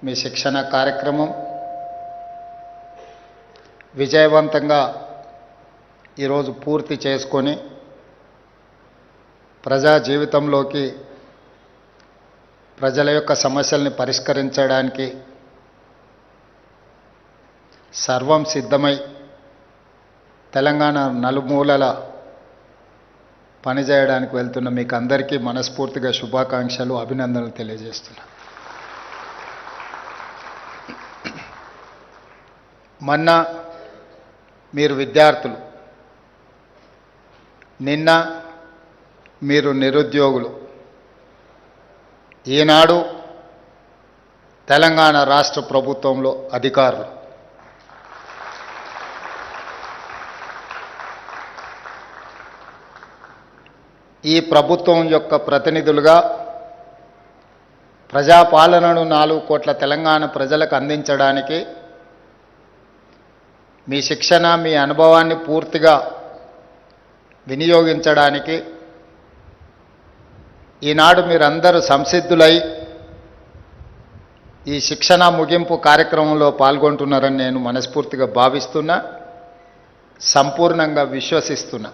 మీ శిక్షణ కార్యక్రమం విజయవంతంగా ఈరోజు పూర్తి చేసుకొని ప్రజా జీవితంలోకి ప్రజల యొక్క సమస్యల్ని పరిష్కరించడానికి సర్వం సిద్ధమై తెలంగాణ నలుమూలల పనిచేయడానికి వెళ్తున్న మీకు అందరికీ మనస్ఫూర్తిగా శుభాకాంక్షలు, అభినందనలు తెలియజేస్తున్నా. మొన్న మీరు విద్యార్థులు, నిన్న మీరు నిరుద్యోగులు, ఈనాడు తెలంగాణ రాష్ట్ర ప్రభుత్వంలో అధికారులు. ఈ ప్రభుత్వం యొక్క ప్రతినిధులుగా ప్రజాపాలనను 4 కోట్ల తెలంగాణ ప్రజలకు అందించడానికి మీ శిక్షణ, మీ అనుభవాన్ని పూర్తిగా వినియోగించడానికి ఈనాడు మీరందరూ సంసిద్ధులై ఈ శిక్షణ ముగింపు కార్యక్రమంలో పాల్గొంటున్నారని నేను మనస్ఫూర్తిగా భావిస్తున్నా, సంపూర్ణంగా విశ్వసిస్తున్నా.